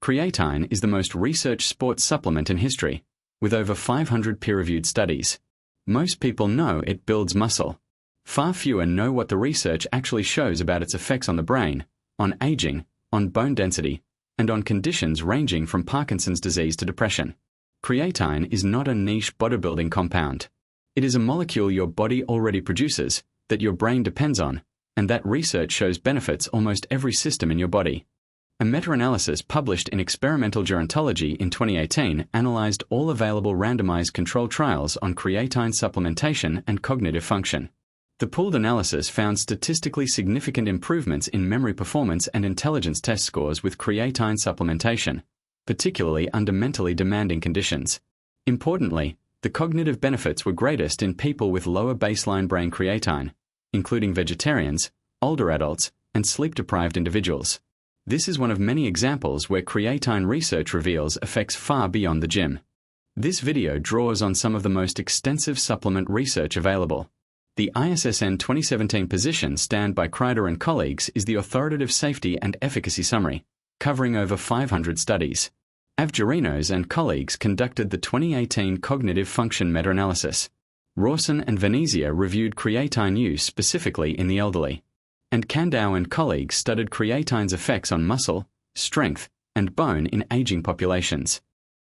Creatine is the most researched sports supplement in history, with over 500 peer-reviewed studies. Most people know it builds muscle. Far fewer know what the research actually shows about its effects on the brain, on aging, on bone density, and on conditions ranging from Parkinson's disease to depression. Creatine is not a niche bodybuilding compound. It is a molecule your body already produces, that your brain depends on, and that research shows benefits almost every system in your body. A meta-analysis published in Experimental Gerontology in 2018 analyzed all available randomized controlled trials on creatine supplementation and cognitive function. The pooled analysis found statistically significant improvements in memory performance and intelligence test scores with creatine supplementation, particularly under mentally demanding conditions. Importantly, the cognitive benefits were greatest in people with lower baseline brain creatine, including vegetarians, older adults, and sleep-deprived individuals. This is one of many examples where creatine research reveals effects far beyond the gym. This video draws on some of the most extensive supplement research available. The ISSN 2017 position stand by Kreider and colleagues is the authoritative safety and efficacy summary, covering over 500 studies. Avgerinos and colleagues conducted the 2018 cognitive function meta-analysis. Rawson and Venezia reviewed creatine use specifically in the elderly. And Candow and colleagues studied creatine's effects on muscle, strength, and bone in aging populations.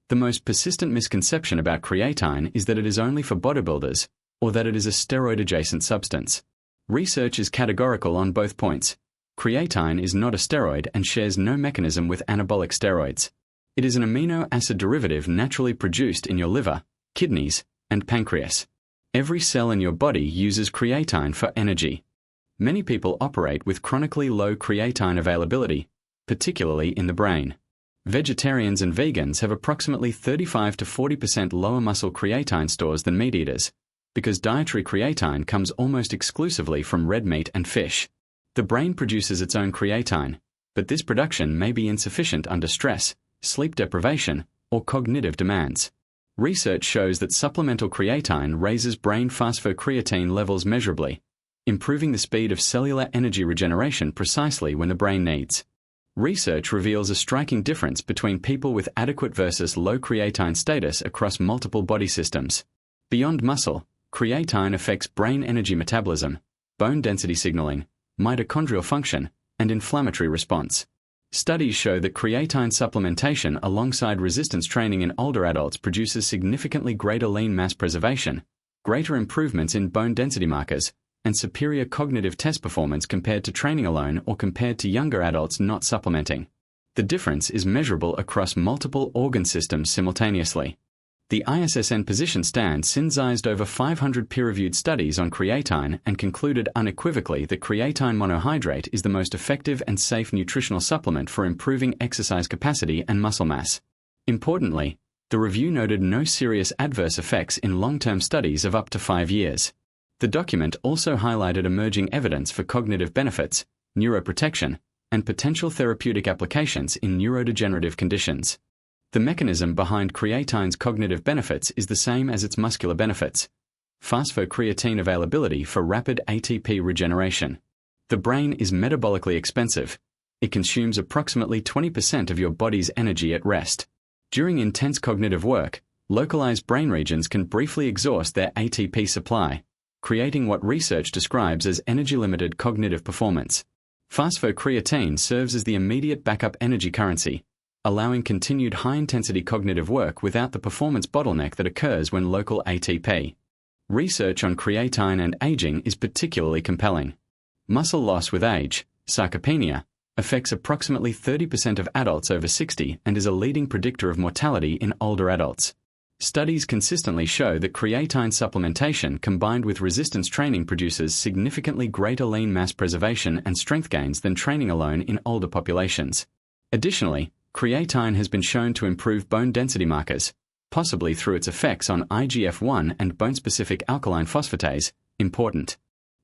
The most persistent misconception about creatine is that it is only for bodybuilders, or that it is a steroid-adjacent substance. Research is categorical on both points. Creatine is not a steroid and shares no mechanism with anabolic steroids. It is an amino acid derivative naturally produced in your liver, kidneys, and pancreas. Every cell in your body uses creatine for energy. Many people operate with chronically low creatine availability, particularly in the brain. Vegetarians and vegans have approximately 35 to 40% lower muscle creatine stores than meat eaters, because dietary creatine comes almost exclusively from red meat and fish. The brain produces its own creatine, but this production may be insufficient under stress, sleep deprivation, or cognitive demands. Research shows that supplemental creatine raises brain phosphocreatine levels measurably, improving the speed of cellular energy regeneration precisely when the brain needs. Research reveals a striking difference between people with adequate versus low creatine status across multiple body systems. Beyond muscle, creatine affects brain energy metabolism, bone density signaling, mitochondrial function, and inflammatory response. Studies show that creatine supplementation alongside resistance training in older adults produces significantly greater lean mass preservation, greater improvements in bone density markers, and superior cognitive test performance compared to training alone or compared to younger adults not supplementing. The difference is measurable across multiple organ systems simultaneously. The ISSN position stand synthesized over 500 peer-reviewed studies on creatine and concluded unequivocally that creatine monohydrate is the most effective and safe nutritional supplement for improving exercise capacity and muscle mass. Importantly, the review noted no serious adverse effects in long-term studies of up to 5 years. The document also highlighted emerging evidence for cognitive benefits, neuroprotection, and potential therapeutic applications in neurodegenerative conditions. The mechanism behind creatine's cognitive benefits is the same as its muscular benefits: phosphocreatine availability for rapid ATP regeneration. The brain is metabolically expensive. It consumes approximately 20% of your body's energy at rest. During intense cognitive work, localized brain regions can briefly exhaust their ATP supply, creating what research describes as energy-limited cognitive performance. Phosphocreatine serves as the immediate backup energy currency, allowing continued high-intensity cognitive work without the performance bottleneck that occurs when local ATP. Research on creatine and aging is particularly compelling. Muscle loss with age, sarcopenia, affects approximately 30% of adults over 60 and is a leading predictor of mortality in older adults. Studies consistently show that creatine supplementation combined with resistance training produces significantly greater lean mass preservation and strength gains than training alone in older populations. Additionally, creatine has been shown to improve bone density markers, possibly through its effects on IGF-1 and bone-specific alkaline phosphatase, important.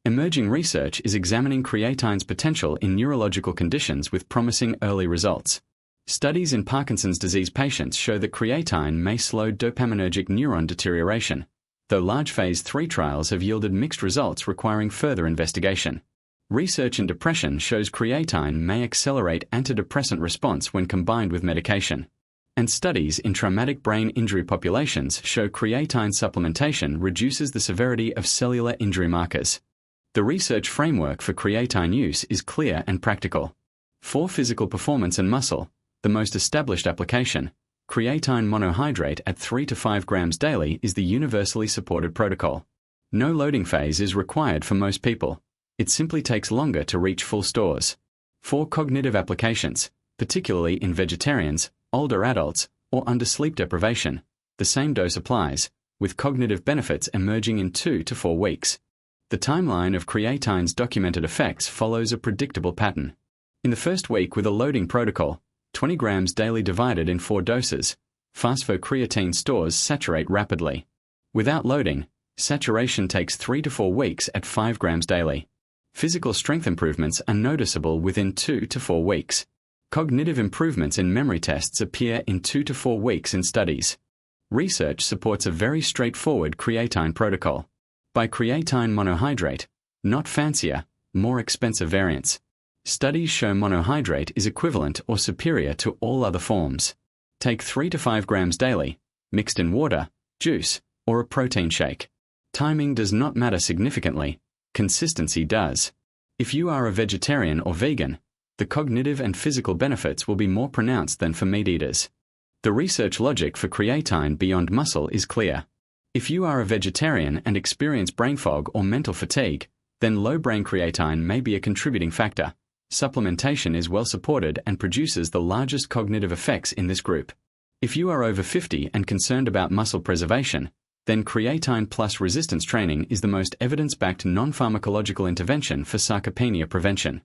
Emerging research is examining creatine's potential in neurological conditions with promising early results. Studies in Parkinson's disease patients show that creatine may slow dopaminergic neuron deterioration, though large Phase 3 trials have yielded mixed results requiring further investigation. Research in depression shows creatine may accelerate antidepressant response when combined with medication. And studies in traumatic brain injury populations show creatine supplementation reduces the severity of cellular injury markers. The research framework for creatine use is clear and practical. For physical performance and muscle, the most established application, creatine monohydrate at 3 to 5 grams daily is the universally supported protocol. No loading phase is required for most people. It simply takes longer to reach full stores. For cognitive applications, particularly in vegetarians, older adults, or under sleep deprivation, the same dose applies, with cognitive benefits emerging in 2 to 4 weeks. The timeline of creatine's documented effects follows a predictable pattern. In the first week with a loading protocol, 20 grams daily divided in 4 doses, phosphocreatine stores saturate rapidly. Without loading, saturation takes 3 to 4 weeks at 5 grams daily. Physical strength improvements are noticeable within 2 to 4 weeks. Cognitive improvements in memory tests appear in 2 to 4 weeks in studies. Research supports a very straightforward creatine protocol. By creatine monohydrate, not fancier, more expensive variants. Studies show monohydrate is equivalent or superior to all other forms. Take 3 to 5 grams daily, mixed in water, juice, or a protein shake. Timing does not matter significantly, consistency does. If you are a vegetarian or vegan, the cognitive and physical benefits will be more pronounced than for meat eaters. The research logic for creatine beyond muscle is clear. If you are a vegetarian and experience brain fog or mental fatigue, then low brain creatine may be a contributing factor. Supplementation is well supported and produces the largest cognitive effects in this group. If you are over 50 and concerned about muscle preservation, then creatine plus resistance training is the most evidence-backed non-pharmacological intervention for sarcopenia prevention.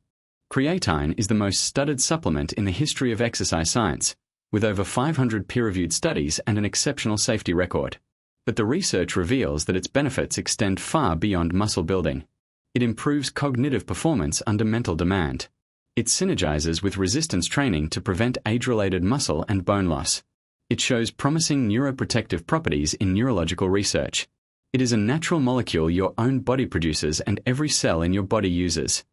Creatine is the most studied supplement in the history of exercise science, with over 500 peer-reviewed studies and an exceptional safety record. But the research reveals that its benefits extend far beyond muscle building. It improves cognitive performance under mental demand. It synergizes with resistance training to prevent age-related muscle and bone loss. It shows promising neuroprotective properties in neurological research. It is a natural molecule your own body produces and every cell in your body uses.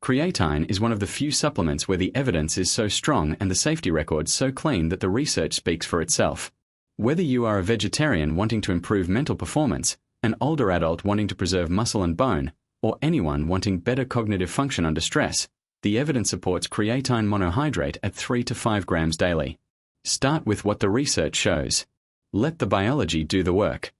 Creatine is one of the few supplements where the evidence is so strong and the safety record so clean that the research speaks for itself. Whether you are a vegetarian wanting to improve mental performance, an older adult wanting to preserve muscle and bone, or anyone wanting better cognitive function under stress, the evidence supports creatine monohydrate at 3 to 5 grams daily. Start with what the research shows. Let the biology do the work.